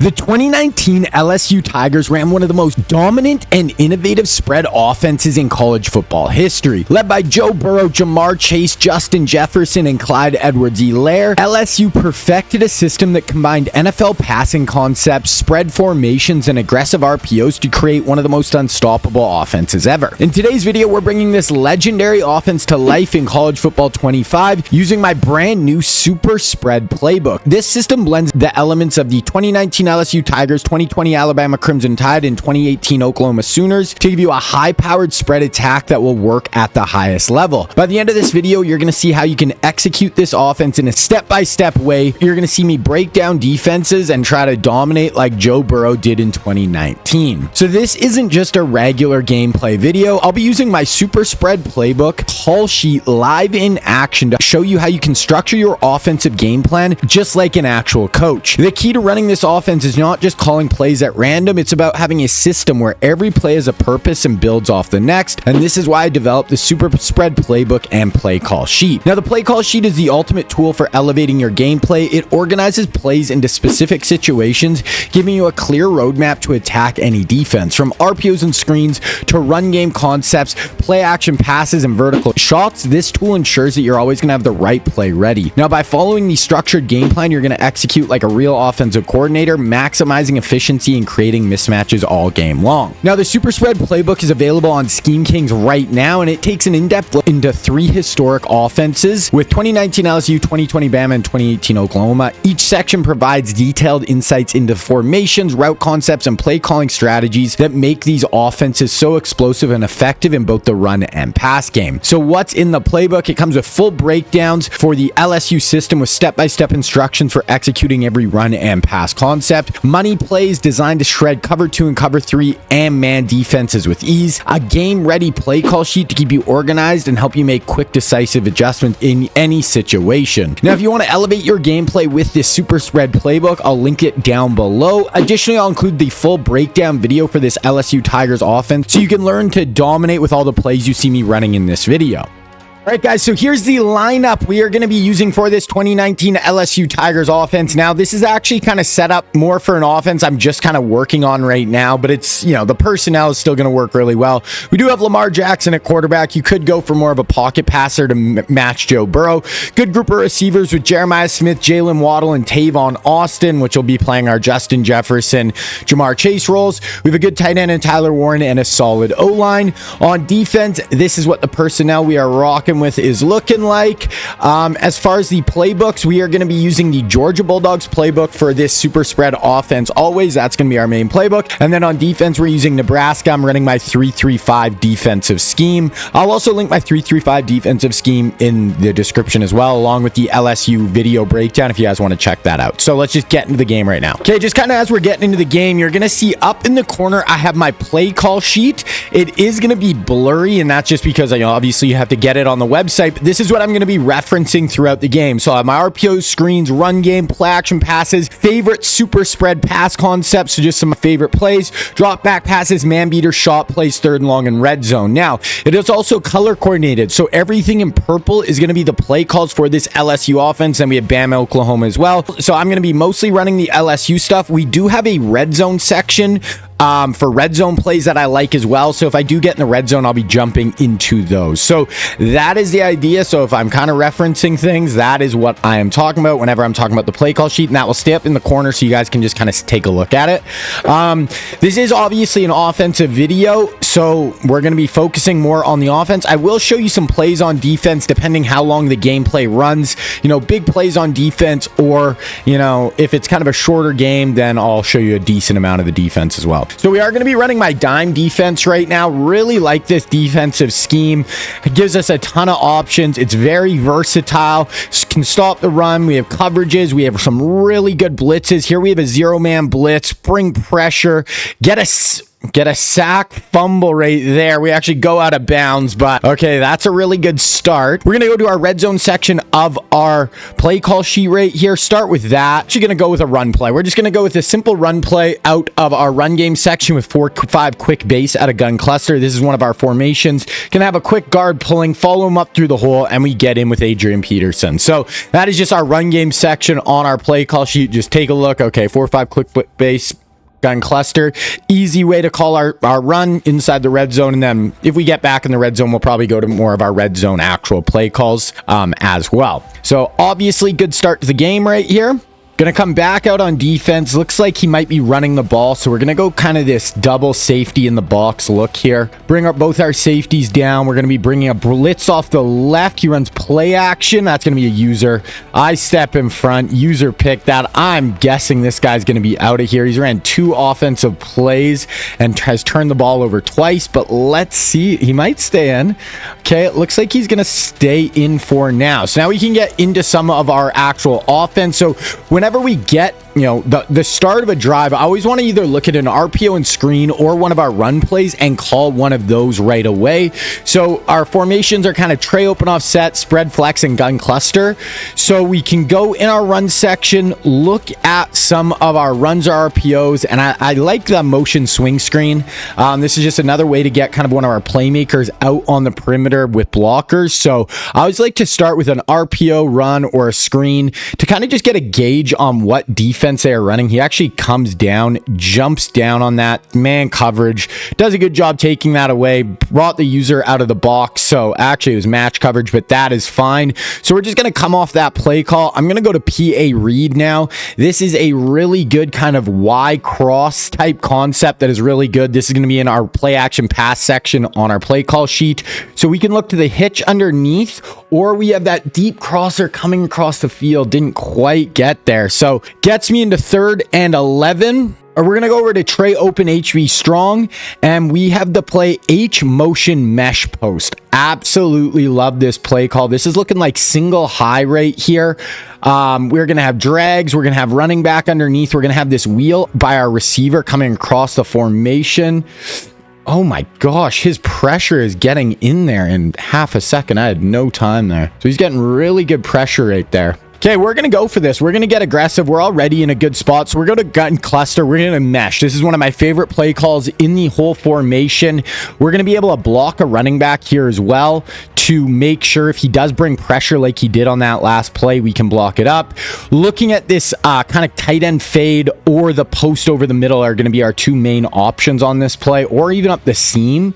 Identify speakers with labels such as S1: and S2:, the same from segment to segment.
S1: The 2019 LSU Tigers ran one of the most dominant and innovative spread offenses in college football history. Led by Joe Burrow, Jamar Chase, Justin Jefferson, and Clyde Edwards-Helaire, LSU perfected a system that combined NFL passing concepts, spread formations, and aggressive RPOs to create one of the most unstoppable offenses ever. In today's video, we're bringing this legendary offense to life in College Football 25 using my brand new Super Spread Playbook. This system blends the elements of the 2019 LSU Tigers, 2020 Alabama Crimson Tide, and 2018 Oklahoma Sooners to give you a high-powered spread attack that will work at the highest level. By the end of this video, you're going to see how you can execute this offense in a step-by-step way. You're going to see me break down defenses and try to dominate like Joe Burrow did in 2019. So this isn't just a regular gameplay video. I'll be using my Super Spread Playbook call sheet live in action to show you how you can structure your offensive game plan just like an actual coach. The key to running this offense is not just calling plays at random. It's about having a system where every play has a purpose and builds off the next. And this is why I developed the Super Spread Playbook and play call sheet. Now, the play call sheet is the ultimate tool for elevating your gameplay. It organizes plays into specific situations, giving you a clear roadmap to attack any defense, from RPOs and screens to run game concepts, play action passes, and vertical shots. This tool ensures that you're always going to have the right play ready. Now, by following the structured game plan, you're going to execute like a real offensive coordinator, maximizing efficiency and creating mismatches all game long. Now, the Super Spread Playbook is available on Scheme Kings right now, and it takes an in-depth look into three historic offenses with 2019 LSU, 2020 Bama, and 2018 Oklahoma. Each section provides detailed insights into formations, route concepts, and play calling strategies that make these offenses so explosive and effective in both the run and pass game. So what's in the playbook? It comes with full breakdowns for the LSU system with step-by-step instructions for executing every run and pass concept, money plays designed to shred cover 2 and cover 3 and man defenses with ease, a game-ready play call sheet to keep you organized and help you make quick, decisive adjustments in any situation. Now, if you want to elevate your gameplay with this Super Spread Playbook, I'll link it down below. Additionally, I'll include the full breakdown video for this LSU Tigers offense so you can learn to dominate with all the plays you see me running in this video. All right, guys, so here's the lineup we are going to be using for this 2019 LSU Tigers offense. Now, this is actually kind of set up more for an offense I'm just kind of working on right now, but it's, the personnel is still going to work really well. We do have Lamar Jackson at quarterback. You could go for more of a pocket passer to match Joe Burrow. Good group of receivers with Jeremiah Smith, Jalen Waddle, and Tavon Austin, which will be playing our Justin Jefferson, Jamar Chase roles. We have a good tight end in Tyler Warren and a solid O-line. On defense, this is what the personnel we are rocking with is looking like. As far as the playbooks, we are going to be using the Georgia Bulldogs playbook for this Super Spread offense. Always, that's going to be our main playbook. And then on defense, we're using Nebraska. I'm running my 3-3-5 defensive scheme. I'll also link my 3-3-5 defensive scheme in the description as well, along with the LSU video breakdown if you guys want to check that out. So let's just get into the game right now. Okay, just kind of as we're getting into the game, you're going to see up in the corner, I have my play call sheet. It is going to be blurry, and that's just because obviously you have to get it on the website, but this is what I'm going to be referencing throughout the game. So I have my RPOs, screens, run game, play action passes, favorite Super Spread pass concepts, so just some favorite plays, drop back passes, man beater, shot plays, third and long, and red zone. Now, it is also color coordinated, so everything in purple is going to be the play calls for this LSU offense, and we have Bama, Oklahoma as well. So I'm going to be mostly running the LSU stuff. We do have a red zone section for red zone plays that I like as well. So if I do get in the red zone, I'll be jumping into those. So that is the idea. So if I'm kind of referencing things, that is what I am talking about whenever I'm talking about the play call sheet, and that will stay up in the corner so you guys can just kind of take a look at it. This is obviously an offensive video, so we're going to be focusing more on the offense. I will show you some plays on defense depending how long the gameplay runs. Big plays on defense, or if it's kind of a shorter game, then I'll show you a decent amount of the defense as well. So we are going to be running my dime defense right now. Really like this defensive scheme. It gives us a ton of options. It's very versatile. Can stop the run. We have coverages. We have some really good blitzes. Here we have a zero-man blitz. Bring pressure. Get us Get a sack, fumble right there. We actually go out of bounds, but okay, that's a really good start. We're going to go to our red zone section of our play call sheet right here. Start with that. Actually going to go with a run play. We're just going to go with a simple run play out of our run game section with 4-5 quick base at a gun cluster. This is one of our formations. Going to have a quick guard pulling, follow him up through the hole, and we get in with Adrian Peterson. So that is just our run game section on our play call sheet. Just take a look. Okay, 4-5 quick base, gun cluster, easy way to call our run inside the red zone. And then if we get back in the red zone, we'll probably go to more of our red zone actual play calls as well. So obviously good start to the game right here. Gonna come back out on defense. Looks like he might be running the ball, so we're gonna go kind of this double safety in the box look here. Bring up both our safeties down. We're gonna be bringing a blitz off the left. He runs play action. That's gonna be a user. I step in front. User pick that. I'm guessing this guy's gonna be out of here. He's ran 2 offensive plays and has turned the ball over twice, but let's see. He might stay in. Okay, it looks like he's gonna stay in for now. So now we can get into some of our actual offense. So whenever we get, the start of a drive, I always want to either look at an RPO and screen or one of our run plays and call one of those right away. So our formations are kind of tray open offset, spread flex, and gun cluster. So we can go in our run section, look at some of our runs or RPOs, and I like the motion swing screen. This is just another way to get kind of one of our playmakers out on the perimeter with blockers. So I always like to start with an RPO run or a screen to kind of just get a gauge on what defense they are running. He actually comes down, jumps down on that man coverage, does a good job taking that away, brought the user out of the box. So actually it was match coverage, but that is fine. So we're just going to come off that play call. I'm going to go to PA read now. This is a really good kind of Y cross type concept that is really good. This is going to be in our play action pass section on our play call sheet. So we can look to the hitch underneath, or we have that deep crosser coming across the field. Didn't quite get there. So gets me into 3rd and 11. Or we're going to go over to tray open HV strong, and we have the play H motion mesh post. Absolutely love this play call. This is looking like single high right here. We're going to have drags. We're going to have running back underneath. We're going to have this wheel by our receiver coming across the formation. Oh my gosh, his pressure is getting in there in half a second. I had no time there. So he's getting really good pressure right there. Okay, we're going to go for this. We're going to get aggressive. We're already in a good spot. So we're going to gun cluster. We're going to mesh. This is one of my favorite play calls in the whole formation. We're going to be able to block a running back here as well to make sure if he does bring pressure like he did on that last play, we can block it up. Looking at this kind of tight end fade or the post over the middle are going to be our 2 main options on this play, or even up the seam.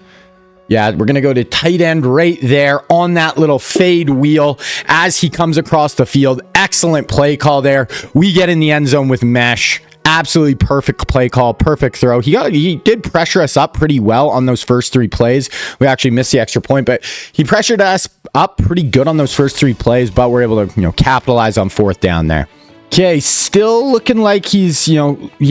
S1: Yeah, we're going to go to tight end right there on that little fade wheel as he comes across the field. Excellent play call there. We get in the end zone with mesh. Absolutely perfect play call, perfect throw. He did pressure us up pretty well on those first 3 plays. We actually missed the extra point, but he pressured us up pretty good on those first 3 plays, but we're able to, capitalize on 4th down there. Okay, still looking like he's, he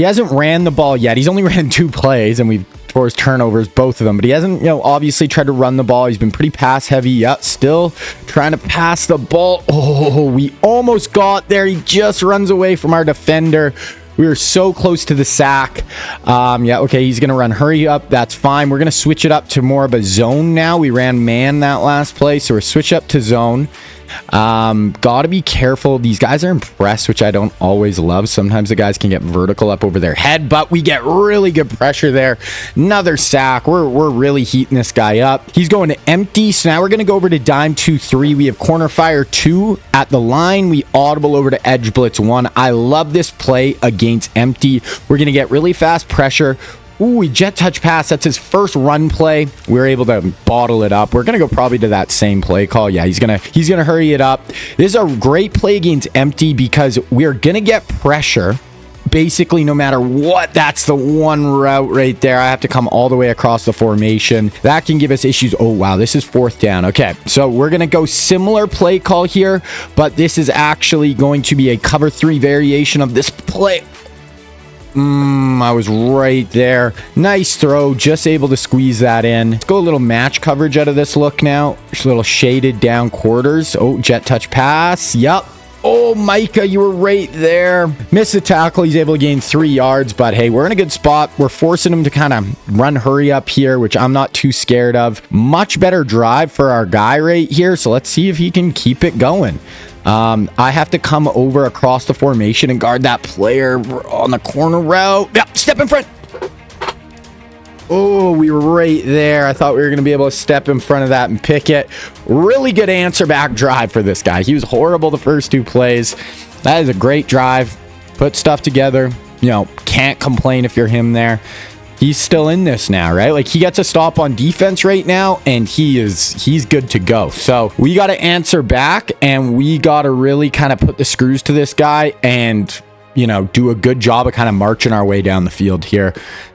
S1: hasn't ran the ball yet. He's only ran 2 plays, and we've forced turnovers, both of them, but he hasn't, obviously tried to run the ball. He's been pretty pass heavy. Yeah, still trying to pass the ball. Oh, we almost got there. He just runs away from our defender. We were so close to the sack. Yeah, okay, he's going to run hurry up. That's fine. We're going to switch it up to more of a zone now. We ran man that last play, so we're switch up to zone. Gotta be careful. These guys are impressed, which I don't always love. Sometimes the guys can get vertical up over their head, but we get really good pressure there. Another sack. We're really heating this guy up. He's going to empty, so now we're going to go over to dime 2-3. We have corner fire 2 at the line. We audible over to edge blitz 1. I love this play against empty. We're going to get really fast pressure. Ooh, we jet touch pass. That's his first run play. We were able to bottle it up. We're going to go probably to that same play call. Yeah, he's going to hurry it up. This is a great play against empty because we're going to get pressure basically no matter what. That's the one route right there. I have to come all the way across the formation. That can give us issues. Oh, wow. This is 4th down. Okay, so we're going to go similar play call here, but this is actually going to be a cover 3 variation of this play. I was right there. Nice throw. Just able to squeeze that in. Let's go a little match coverage out of this look now. Just a little shaded down quarters. Oh, jet touch pass. Yup. Oh, Micah, you were right there. Missed the tackle. He's able to gain 3 yards, but hey, we're in a good spot. We're forcing him to kind of run hurry up here, which I'm not too scared of. Much better drive for our guy right here, so let's see if he can keep it going. I have to come over across the formation and guard that player on the corner route. Yep, step in front. Oh, we were right there. I thought we were going to be able to step in front of that and pick it. Really good answer back drive for this guy. He was horrible the first 2 plays. That is a great drive. Put stuff together. You know, can't complain if you're him there. He's still in this now, right? Like, he gets a stop on defense right now, and he's good to go. So we got to answer back, and we got to really kind of put the screws to this guy and, you know, do a good job of kind of marching our way down the field here.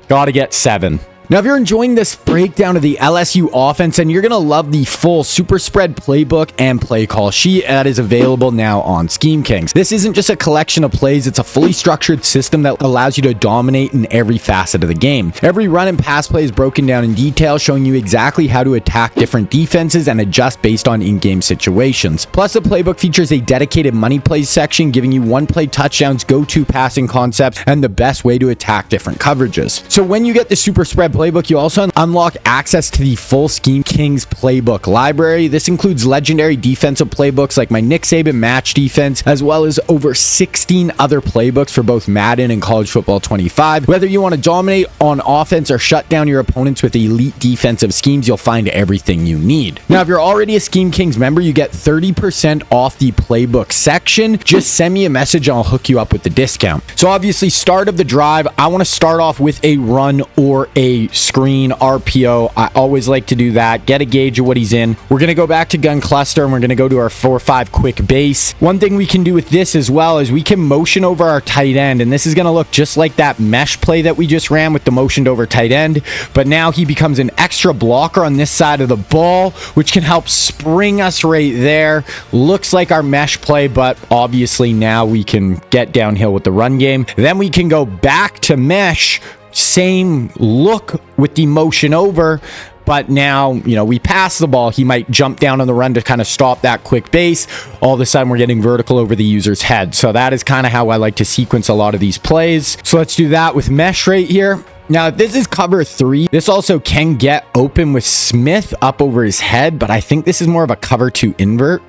S1: Got to get 7. Now, if you're enjoying this breakdown of the LSU offense, and you're going to love the full super spread playbook and play call sheet that is available now on Scheme Kings. This isn't just a collection of plays, it's a fully structured system that allows you to dominate in every facet of the game. Every run and pass play is broken down in detail, showing you exactly how to attack different defenses and adjust based on in-game situations. Plus, the playbook features a dedicated money plays section, giving you one-play touchdowns, go-to passing concepts, and the best way to attack different coverages. So when you get the super spread playbook, you also unlock access to the full Scheme Kings playbook library. This includes legendary defensive playbooks like my Nick Saban match defense, as well as over 16 other playbooks for both Madden and College Football 25. Whether you want to dominate on offense or shut down your opponents with elite defensive schemes, you'll find everything you need. Now, if you're already a Scheme Kings member, you get 30% off the playbook section. Just send me a message and I'll hook you up with the discount. So obviously, start of the drive, I want to start off with a run or a screen RPO. I always like to do that. Get a gauge of what he's in. We're going to go back to gun cluster and we're going to go to our 4-5 quick base. One thing we can do with this as well is we can motion over our tight end, and this is going to look just like that mesh play that we just ran with the motioned over tight end, but now he becomes an extra blocker on this side of the ball, which can help spring us right there. Looks like our mesh play, but obviously now we can get downhill with the run game. Then we can go back to mesh. Same look with the motion over, but now, you know, we pass the ball. He might jump down on the run to kind of stop that quick base. All of a sudden, we're getting vertical over the user's head. So that is kind of how I like to sequence a lot of these plays. So let's do that with mesh right here. Now, this is cover 3. This also can get open with Smith up over his head, but I think this is more of a cover 2 invert.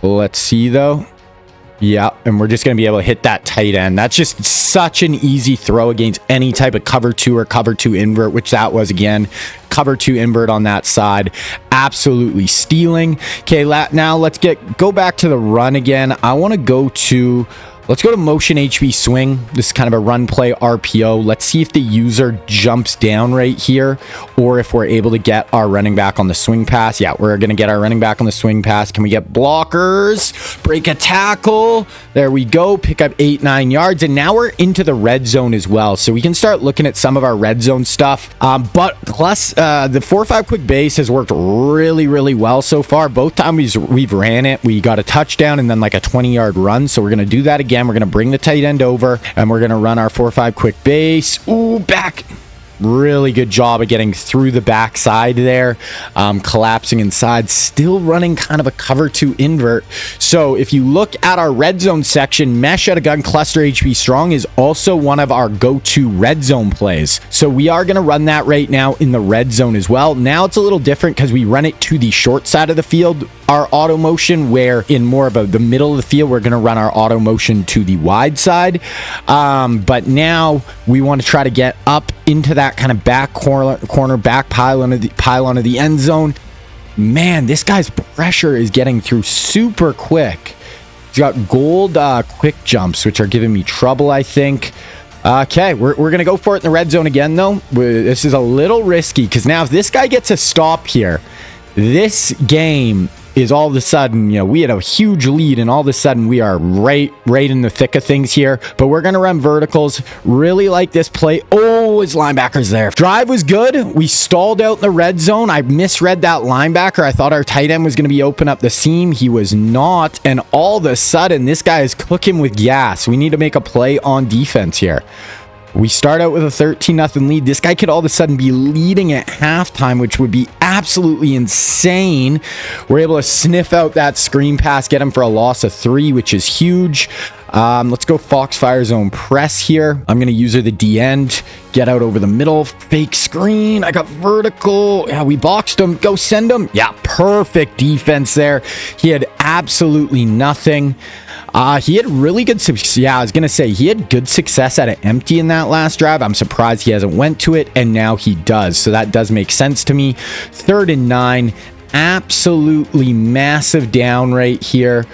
S1: Let's see, though. Yeah, and we're just going to be able to hit that tight end. That's just such an easy throw against any type of cover 2 or cover 2 invert, which that was again. Cover 2 invert on that side. Absolutely stealing. Okay, now let's go back to the run again. I want to go to... Let's go to motion HB swing. This is kind of a run play RPO. Let's see if the user jumps down right here or if we're able to get our running back on the swing pass. Yeah, we're going to get our running back on the swing pass. Can we get blockers? Break a tackle. There we go. Pick up 8-9 yards. And now we're into the red zone as well. So we can start looking at some of our red zone stuff. But plus, the 4-5 quick base has worked really, really well so far. Both times we've ran it, we got a touchdown and then like a 20-yard run. So we're going to do that again. We're going to bring the tight end over and we're going to run our 4-5 quick base. Ooh, back. Really good job of getting through the backside there, collapsing inside, still running kind of a cover 2 invert. So if you look at our red zone section, mesh at a gun cluster HB strong is also one of our go-to red zone plays. So we are going to run that right now in the red zone as well. Now it's a little different because we run it to the short side of the field, our auto motion, where in more of the middle of the field, we're going to run our auto motion to the wide side. But now we want to try to get up into that kind of back corner back pylon of the end zone. Man, this guy's pressure is getting through super quick. He's got gold quick jumps, which are giving me trouble, I think. Okay, we're going to go for it in the red zone again, though. This is a little risky because now if this guy gets a stop here, this game is all of a sudden, you know, we had a huge lead and all of a sudden we are right in the thick of things here, but we're going to run verticals. Really like this play. Oh, his linebacker's there. Drive was good. We stalled out in the red zone. I misread that linebacker. I thought our tight end was going to be open up the seam. He was not. And all of a sudden, this guy is cooking with gas. We need to make a play on defense here. We start out with a 13-0 lead. This guy could all of a sudden be leading at halftime, which would be absolutely insane. We're able to sniff out that screen pass, get him for a loss of 3, which is huge. Let's go Foxfire zone press here. I'm going to use her the D end. Get out over the middle. Fake screen. I got vertical. Yeah, we boxed him. Go send him. Yeah, perfect defense there. He had absolutely nothing. He had really good success. Yeah, I was going to say he had good success at an empty in that last drive. I'm surprised he hasn't went to it, and now he does. So that does make sense to me. 3rd and 9. Absolutely massive down right here.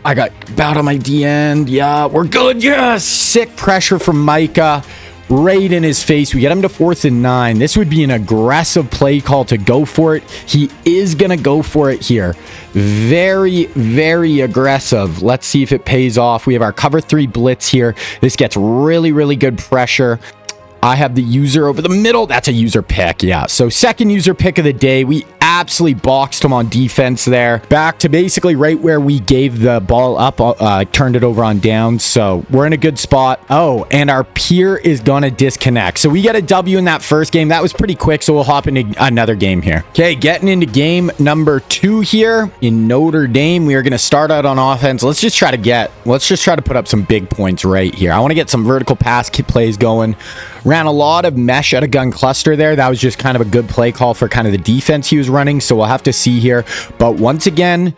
S1: I got about on my D end. Yeah, we're good. Yes. Sick pressure from Micah. Right in his face. We get him to 4th and 9. This would be an aggressive play call to go for it. He is going to go for it here. Very, very aggressive. Let's see if it pays off. We have our cover 3 blitz here. This gets really, really good pressure. I have the user over the middle. That's a user pick. Yeah. So second user pick of the day. We absolutely boxed him on defense there. Back to basically right where we gave the ball up. Turned it over on down. So we're in a good spot. Oh, and our peer is going to disconnect. So we get a W in that first game. That was pretty quick. So we'll hop into another game here. Okay. Getting into game number 2 here in Notre Dame. We are going to start out on offense. Let's just try to put up some big points right here. I want to get some vertical pass plays going. Ran a lot of mesh at a gun cluster there. That was just kind of a good play call for kind of the defense he was running. So we'll have to see here. But once again,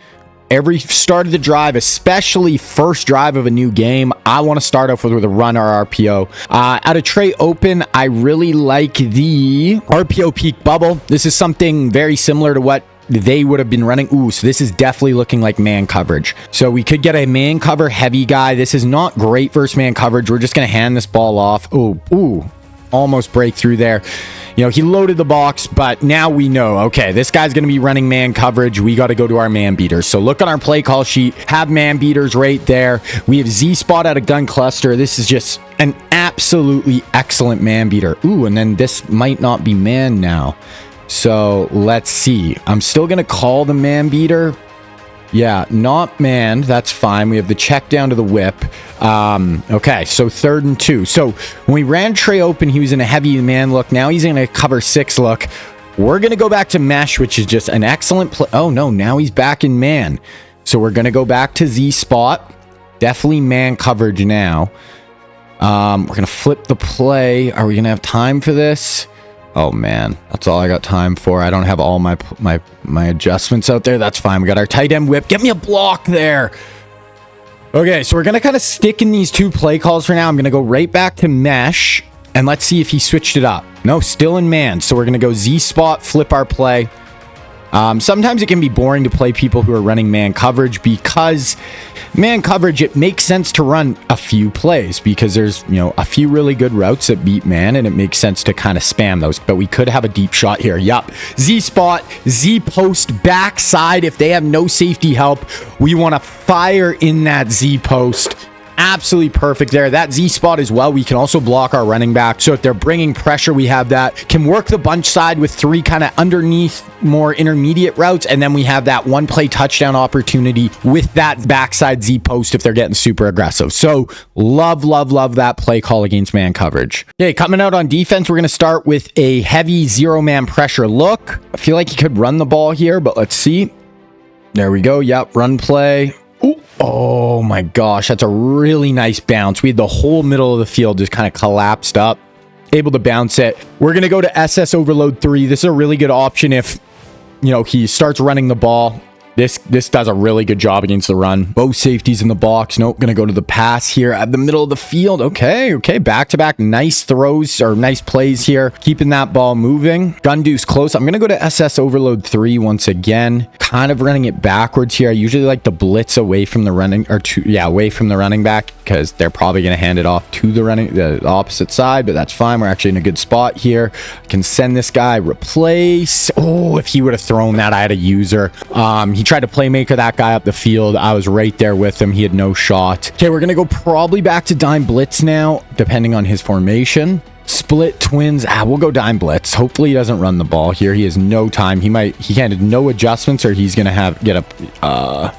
S1: every start of the drive, especially first drive of a new game, I want to start off with a run or RPO. Out of tray open, I really like the RPO peak bubble. This is something very similar to what they would have been running. Ooh, so this is definitely looking like man coverage. So we could get a man cover heavy guy. This is not great versus man coverage. We're just going to hand this ball off. Ooh, almost break through there. You know, he loaded the box, but now we know, okay, this guy's going to be running man coverage. We got to go to our man beaters. So look on our play call sheet, have man beaters right there. We have Z spot at a gun cluster. This is just an absolutely excellent man beater. Ooh, and then this might not be man now. So let's see. I'm still going to call the man beater. Yeah, not man. That's fine. We have the check down to the whip. Okay, so 3rd and 2. So when we ran tray open, he was in a heavy man look. Now he's in a cover 6 look. We're going to go back to mesh, which is just an excellent play. Oh, no, now he's back in man. So we're going to go back to Z spot. Definitely man coverage now. We're going to flip the play. Are we going to have time for this? Oh man, that's all I got time for. I don't have all my adjustments out there. That's fine. We got our tight end whip. Get me a block there. Okay, so we're going to kind of stick in these 2 play calls for now. I'm going to go right back to mesh, and let's see if he switched it up. No, still in man. So we're going to go Z spot, flip our play. Sometimes it can be boring to play people who are running man coverage, because man coverage, it makes sense to run a few plays because there's, you know, a few really good routes that beat man, and it makes sense to kind of spam those. But we could have a deep shot here. Yup. Z spot, Z post, backside. If they have no safety help, we want to fire in that Z post. Absolutely perfect there. That Z spot as well. We can also block our running back. So if they're bringing pressure, we have that. Can work the bunch side with 3 kind of underneath, more intermediate routes. And then we have that 1 play touchdown opportunity with that backside Z post if they're getting super aggressive. So love that play call against man coverage. Okay, coming out on defense, we're going to start with a heavy 0-man pressure look. I feel like he could run the ball here, but let's see. There we go. Yep, run play. Ooh. Oh my gosh, that's a really nice bounce. We had the whole middle of the field just kind of collapsed up, able to bounce it. We're going to go to SS overload 3. This is a really good option if, you know, he starts running the ball. This does a really good job against the run. Both safeties in the box. Nope, gonna go to the pass here at the middle of the field. Okay, back-to-back nice throws or nice plays here. Keeping that ball moving. Gun deuce close. I'm gonna go to SS overload 3 once again. Kind of running it backwards here. I usually like to blitz away from the running, away from the running back, because they're probably gonna hand it off to the opposite side, but that's fine. We're actually in a good spot here. I can send this guy, replace. Oh, if he would have thrown that, I had a user. He tried to playmaker that guy up the field. I was right there with him. He had no shot. Okay, we're gonna go probably back to dime blitz now, depending on his formation. Split twins. We'll go dime blitz. Hopefully he doesn't run the ball here. He has no time. He can't have no adjustments, or he's gonna get a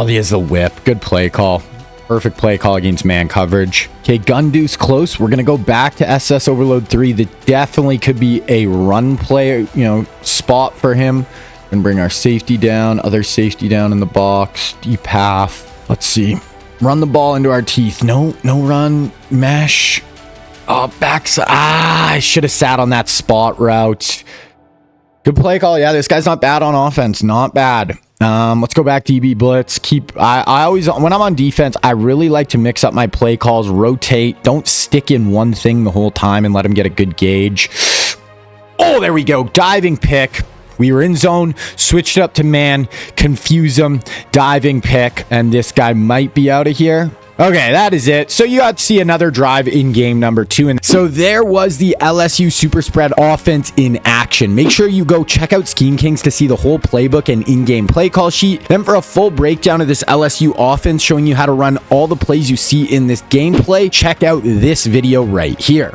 S1: he has the whip. Good play call. Perfect play call against man coverage. Okay, gun deuce close. We're going to go back to SS overload 3. That definitely could be a run play, spot for him. And bring our safety down, other safety down in the box, deep half. Let's see. Run the ball into our teeth. No run. Mesh. Oh, backside. I should have sat on that spot route. Good play call. Yeah, this guy's not bad on offense. Not bad. Let's go back DB blitz. I always, when I'm on defense, I really like to mix up my play calls, rotate. Don't stick in one thing the whole time and let him get a good gauge. Oh, there we go. Diving pick. We were in zone, switched up to man, confuse him, diving pick, and this guy might be out of here. Okay, that is it. So you got to see another drive in game number 2. And so there was the LSU super spread offense in action. Make sure you go check out Scheme Kings to see the whole playbook and in-game play call sheet. Then for a full breakdown of this LSU offense showing you how to run all the plays you see in this gameplay, check out this video right here.